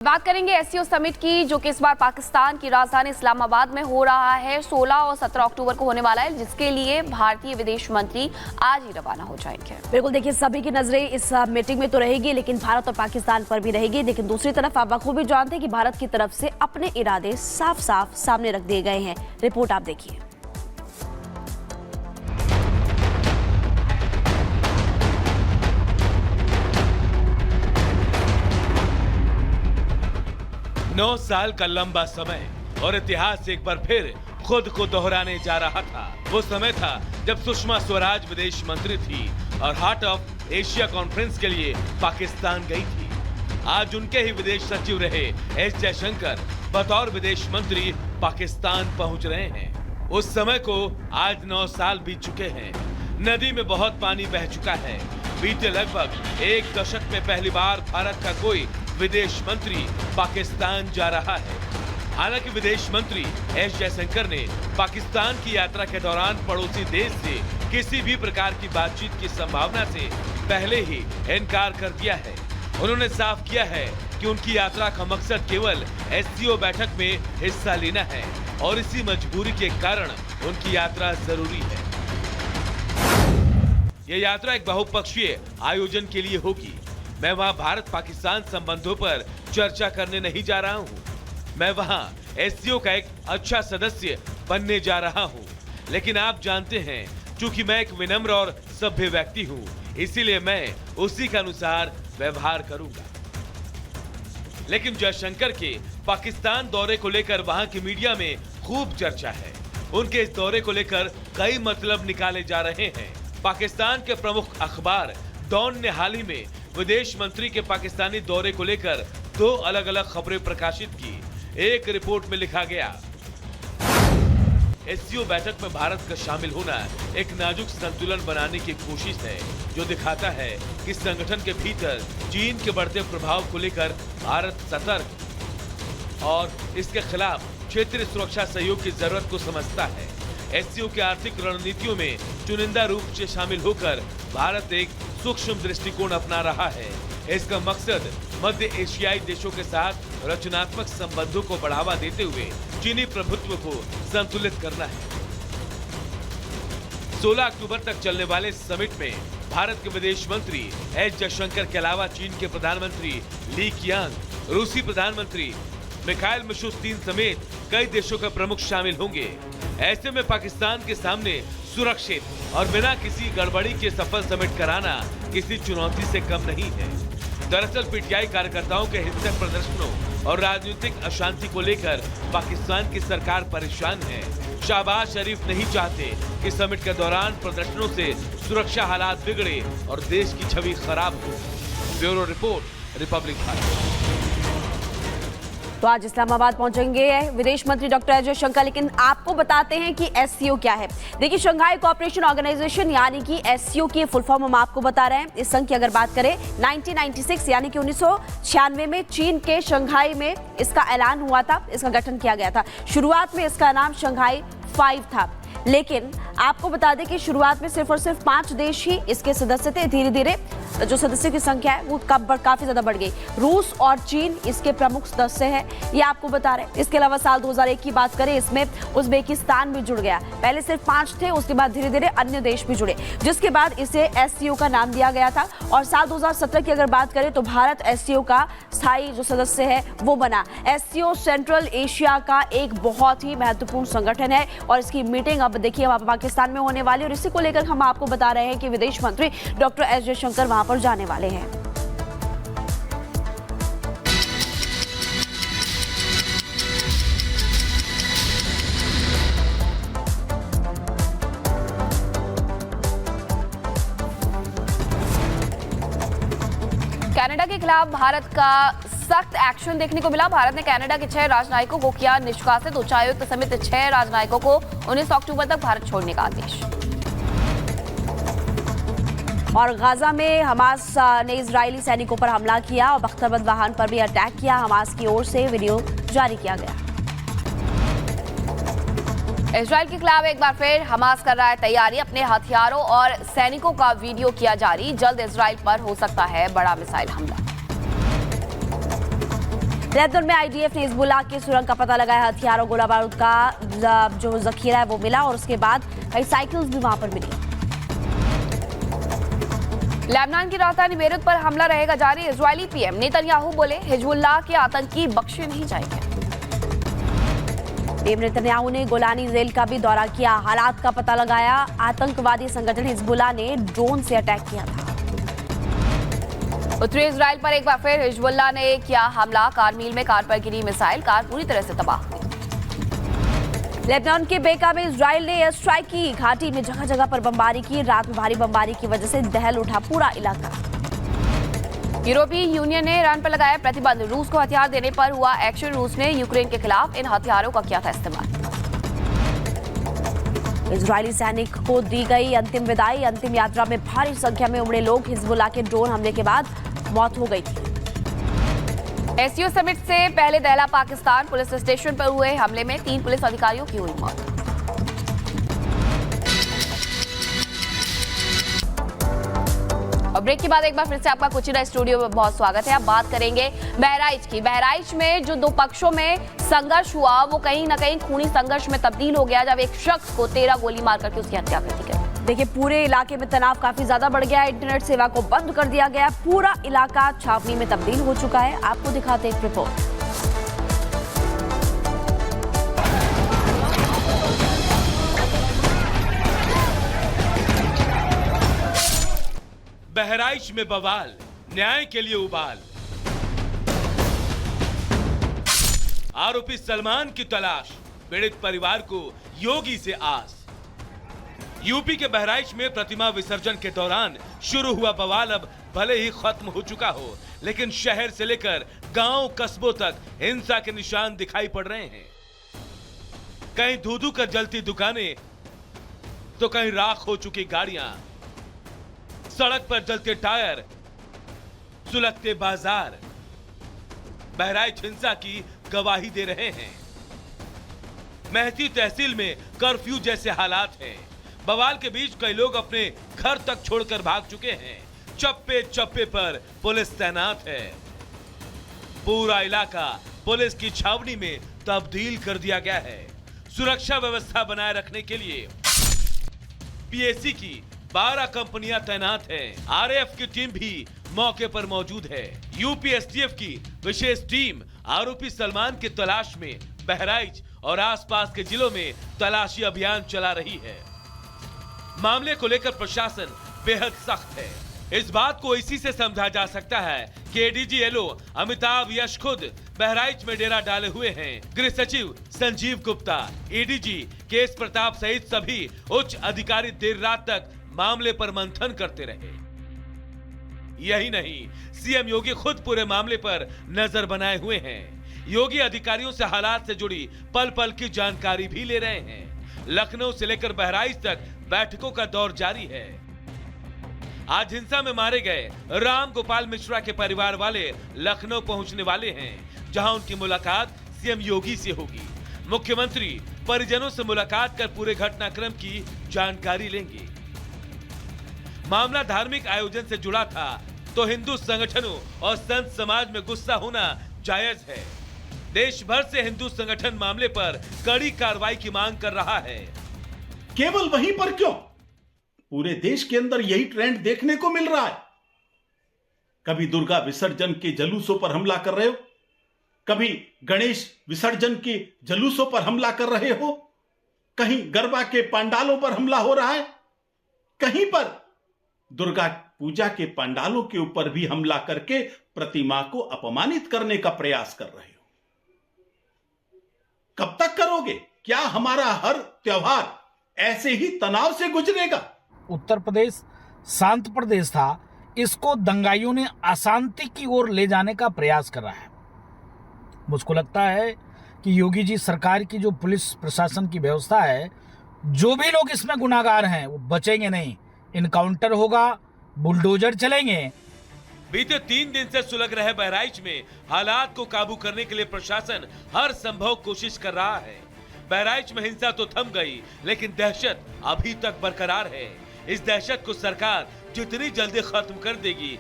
बात करेंगे SCO summit की, जो कि इस बार पाकिस्तान की राजधानी इस्लामाबाद में हो रहा है। 16 और 17 अक्टूबर को होने वाला है, जिसके लिए भारतीय विदेश मंत्री आज ही रवाना हो जाएंगे। बिल्कुल, देखिए सभी की नजरें इस मीटिंग में तो रहेगी, लेकिन भारत और पाकिस्तान पर भी रहेगी। लेकिन दूसरी तरफ आप बखूबी जानते हैं कि भारत की तरफ से अपने इरादे साफ साफ सामने रख दिए गए हैं। रिपोर्ट आप देखिए। नौ साल का लंबा समय और इतिहास एक बार फिर खुद को दोहराने जा रहा था। वो समय था जब सुषमा स्वराज विदेश मंत्री थी और हार्ट ऑफ एशिया कॉन्फ्रेंस के लिए पाकिस्तान गई थी। आज उनके ही विदेश सचिव रहे एस जयशंकर बतौर विदेश मंत्री पाकिस्तान पहुंच रहे हैं। उस समय को आज 9 साल बीत चुके हैं। नदी में बहुत पानी बह चुका है। बीते लगभग एक दशक में पहली बार भारत का कोई विदेश मंत्री पाकिस्तान जा रहा है। हालांकि विदेश मंत्री एस जयशंकर ने पाकिस्तान की यात्रा के दौरान पड़ोसी देश से किसी भी प्रकार की बातचीत की संभावना से पहले ही इनकार कर दिया है। उन्होंने साफ किया है कि उनकी यात्रा का मकसद केवल एससीओ बैठक में हिस्सा लेना है और इसी मजबूरी के कारण उनकी यात्रा जरूरी है। यह यात्रा एक बहुपक्षीय आयोजन के लिए होगी। मैं वहां भारत पाकिस्तान संबंधों पर चर्चा करने नहीं जा रहा हूं। मैं वहां एससीओ का एक अच्छा सदस्य बनने जा रहा हूं। लेकिन आप जानते हैं, चूंकि मैं एक विनम्र और सभ्य व्यक्ति हूं, इसीलिए मैं उसी के अनुसार व्यवहार करूंगा। लेकिन जयशंकर के पाकिस्तान दौरे को लेकर वहां की मीडिया में खूब चर्चा है। उनके इस दौरे को लेकर कई मतलब निकाले जा रहे हैं। पाकिस्तान के प्रमुख अखबार डॉन ने हाल ही में विदेश मंत्री के पाकिस्तानी दौरे को लेकर 2 अलग अलग खबरें प्रकाशित की। एक रिपोर्ट में लिखा गया, एससीओ बैठक में भारत का शामिल होना एक नाजुक संतुलन बनाने की कोशिश है, जो दिखाता है कि संगठन के भीतर चीन के बढ़ते प्रभाव को लेकर भारत सतर्क और इसके खिलाफ क्षेत्रीय सुरक्षा सहयोग की जरूरत को समझता है। एससीओ की आर्थिक रणनीतियों में चुनिंदा रूप से शामिल होकर भारत एक सूक्ष्म दृष्टिकोण अपना रहा है। इसका मकसद मध्य एशियाई देशों के साथ रचनात्मक संबंधों को बढ़ावा देते हुए चीनी प्रभुत्व को संतुलित करना है। 16 अक्टूबर तक चलने वाले इस समिट में भारत के विदेश मंत्री एस जयशंकर के अलावा चीन के प्रधानमंत्री ली कियांग, रूसी प्रधानमंत्री मिखाइल मिशुस्तीन समेत कई देशों के प्रमुख शामिल होंगे। ऐसे में पाकिस्तान के सामने सुरक्षित और बिना किसी गड़बड़ी के सफल समिट कराना किसी चुनौती से कम नहीं है। दरअसल पीटीआई कार्यकर्ताओं के हिंसक प्रदर्शनों और राजनीतिक अशांति को लेकर पाकिस्तान की सरकार परेशान है। शहबाज शरीफ नहीं चाहते कि समिट के दौरान प्रदर्शनों से सुरक्षा हालात बिगड़े और देश की छवि खराब हो। Bureau report, Republic Bharat. तो आज इस्लामाबाद पहुंचेंगे विदेश मंत्री डॉक्टर एस जयशंकर, लेकिन आपको बताते हैं कि एससीओ क्या है। देखिए, शंघाई कोऑपरेशन ऑर्गेनाइजेशन यानी कि एससीओ की फुल फॉर्म हम आपको बता रहे हैं। इस संघ की अगर बात करें 1996 यानी कि 1996 में चीन के शंघाई में इसका ऐलान हुआ था, इसका गठन किया गया था। शुरुआत में इसका नाम शंघाई 5 था, लेकिन आपको बता दें कि शुरुआत में सिर्फ और सिर्फ 5 देश ही इसके सदस्य थे। धीरे धीरे जो सदस्यों की संख्या है वो काफी ज्यादा बढ़ गई। रूस और चीन इसके प्रमुख सदस्य हैं, ये आपको बता रहे हैं। इसके अलावा साल 2001 की बात करें, इसमें उज्बेकिस्तान भी जुड़ गया। पहले सिर्फ 5 थे, उसके बाद धीरे धीरे अन्य देश भी जुड़े, जिसके बाद इसे एससीओ का नाम दिया गया था। और साल 2017 की अगर बात करें तो भारत एससीओ का स्थायी जो सदस्य है वो बना। एससीओ सेंट्रल एशिया का एक बहुत ही महत्वपूर्ण संगठन है और इसकी मीटिंग अब देखिए पाकिस्तान में होने वाली, और इसी को लेकर हम आपको बता रहे हैं कि विदेश मंत्री डॉक्टर एस जयशंकर वहां पर जाने वाले हैं। कनाडा के खिलाफ भारत का सख्त एक्शन देखने को मिला। भारत ने कनाडा के 6 राजनयिकों को किया निष्कासित। उच्चायुक्त समेत 6 राजनयिकों को 19 अक्टूबर तक भारत छोड़ने का आदेश। और गाजा में हमास ने इजरायली सैनिकों पर हमला किया और बख्तरबंद वाहन पर भी अटैक किया। हमास की ओर से वीडियो जारी किया गया। इजराइल के खिलाफ एक बार फिर हमास कर रहा है तैयारी। अपने हथियारों और सैनिकों का वीडियो किया जारी। जल्द इजराइल पर हो सकता है बड़ा मिसाइल हमला। लेबनान में आईडीएफ ने हिजबुल्लाह की सुरंग का पता लगाया। हथियारों गोला बारूद का जो जखीरा है वो मिला और उसके बाद कई साइकिल्स भी वहां पर मिली। लेबनान की राजधानी बेरूत पर हमला रहेगा जारी। इजरायली पीएम नेतन्याहू बोले हिजबुल्लाह के आतंकी बख्शे नहीं जाएंगे। पीएम नेतन्याहू ने गोलानी जेल का भी दौरा किया, हालात का पता लगाया। आतंकवादी संगठन हिजबुल्लाह ने ड्रोन से अटैक किया था। उत्तरी इजराइल पर एक बार फिर हिजबुल्लाह ने किया हमला। कारमील में कार पर गिरी मिसाइल, कार पूरी तरह से तबाह हुई। लेबनान के बेका में इजराइल ने एयर स्ट्राइक की, घाटी में जगह जगह पर बमबारी की। रात में भारी बमबारी की वजह से दहल उठा पूरा इलाका। यूरोपीय यूनियन ने ईरान पर लगाया प्रतिबंध। रूस को हथियार देने पर हुआ एक्शन। रूस ने यूक्रेन के खिलाफ इन हथियारों का किया था इस्तेमाल। इजरायली सैनिक को दी गई अंतिम विदाई। अंतिम यात्रा में भारी संख्या में उमड़े लोग। हिजबुल्लाह के ड्रोन हमले के बाद मौत हो गई थी। एससीओ समिट से पहले दहला पाकिस्तान पुलिस स्टेशन पर हुए हमले में 3 पुलिस अधिकारियों की हुई मौत। और ब्रेक के बाद एक बार फिर से आपका कुचिना स्टूडियो में बहुत स्वागत है। अब बात करेंगे बहराइच की। बहराइच में जो 2 पक्षों में संघर्ष हुआ वो कहीं ना कहीं खूनी संघर्ष में तब्दील हो गया, जब एक शख्स को 13 गोली मार करके उसकी हत्या कर दी गई। देखिए, पूरे इलाके में तनाव काफी ज्यादा बढ़ गया है। इंटरनेट सेवा को बंद कर दिया गया। पूरा इलाका छावनी में तब्दील हो चुका है। आपको दिखाते एक रिपोर्ट। बहराइच में बवाल, न्याय के लिए उबाल। आरोपी सलमान की तलाश, पीड़ित परिवार को योगी से आस। यूपी के बहराइच में प्रतिमा विसर्जन के दौरान शुरू हुआ बवाल अब भले ही खत्म हो चुका हो, लेकिन शहर से लेकर गांव कस्बों तक हिंसा के निशान दिखाई पड़ रहे हैं। कहीं धू-धू कर जलती दुकानें तो कहीं राख हो चुकी गाड़ियां, सड़क पर जलते टायर, सुलगते बाजार बहराइच हिंसा की गवाही दे रहे हैं। मेहती तहसील में कर्फ्यू जैसे हालात हैं। बवाल के बीच कई लोग अपने घर तक छोड़कर भाग चुके हैं। चप्पे चप्पे पर पुलिस तैनात है। पूरा इलाका पुलिस की छावनी में तब्दील कर दिया गया है। सुरक्षा व्यवस्था बनाए रखने के लिए पीएसी की 12 कंपनियां तैनात हैं। आरएएफ की टीम भी मौके पर मौजूद है। यूपी एसटीएफ की विशेष टीम आरोपी सलमान की तलाश में बहराइच और आसपास के जिलों में तलाशी अभियान चला रही है। मामले को लेकर प्रशासन बेहद सख्त है। इस बात को इसी से समझा जा सकता है कि एडीजी एलओ अमिताभ यश खुद बहराइच में डेरा डाले हुए हैं। गृह सचिव संजीव गुप्ता, एडीजी केस प्रताप सहित सभी उच्च अधिकारी देर रात तक मामले पर मंथन करते रहे। यही नहीं, सीएम योगी खुद पूरे मामले पर नजर बनाए हुए हैं। योगी अधिकारियों से हालात से जुड़ी पल पल की जानकारी भी ले रहे हैं। लखनऊ से लेकर बहराइच तक बैठकों का दौर जारी है। आज हिंसा में मारे गए राम गोपाल मिश्रा के परिवार वाले लखनऊ पहुंचने वाले हैं, जहां उनकी मुलाकात सीएम योगी से होगी। मुख्यमंत्री परिजनों से मुलाकात कर पूरे घटनाक्रम की जानकारी लेंगे। मामला धार्मिक आयोजन से जुड़ा था तो हिंदू संगठनों और संत समाज में गुस्सा होना जायज है। देश भर से हिंदू संगठन मामले पर कड़ी कार्रवाई की मांग कर रहा है। केवल वहीं पर क्यों, पूरे देश के अंदर यही ट्रेंड देखने को मिल रहा है। कभी दुर्गा विसर्जन के जुलूसों पर हमला कर रहे हो, कभी गणेश विसर्जन के जुलूसों पर हमला कर रहे हो, कहीं गरबा के पंडालों पर हमला हो रहा है, कहीं पर दुर्गा पूजा के पंडालों के ऊपर भी हमला करके प्रतिमा को अपमानित करने का प्रयास कर रहे हो। कब तक करोगे? क्या हमारा हर त्योहार ऐसे ही तनाव से गुजरेगा? उत्तर प्रदेश शांत प्रदेश था, इसको दंगाइयों ने अशांति की ओर ले जाने का प्रयास कर रहा है। मुझको लगता है कि योगी जी सरकार की जो पुलिस प्रशासन की व्यवस्था है, जो भी लोग इसमें गुनाहगार हैं वो बचेंगे नहीं। इनकाउंटर होगा, बुलडोजर चलेंगे। बीते 3 दिन से सुलग रहे बहराइच में हालात को काबू करने के लिए प्रशासन हर संभव कोशिश कर रहा है। बहराइच में हिंसा तो थम गई, लेकिन दहशत अभी तक बरकरार है। इस दहशत को सरकार जितनी जल्दी खत्म कर देगी,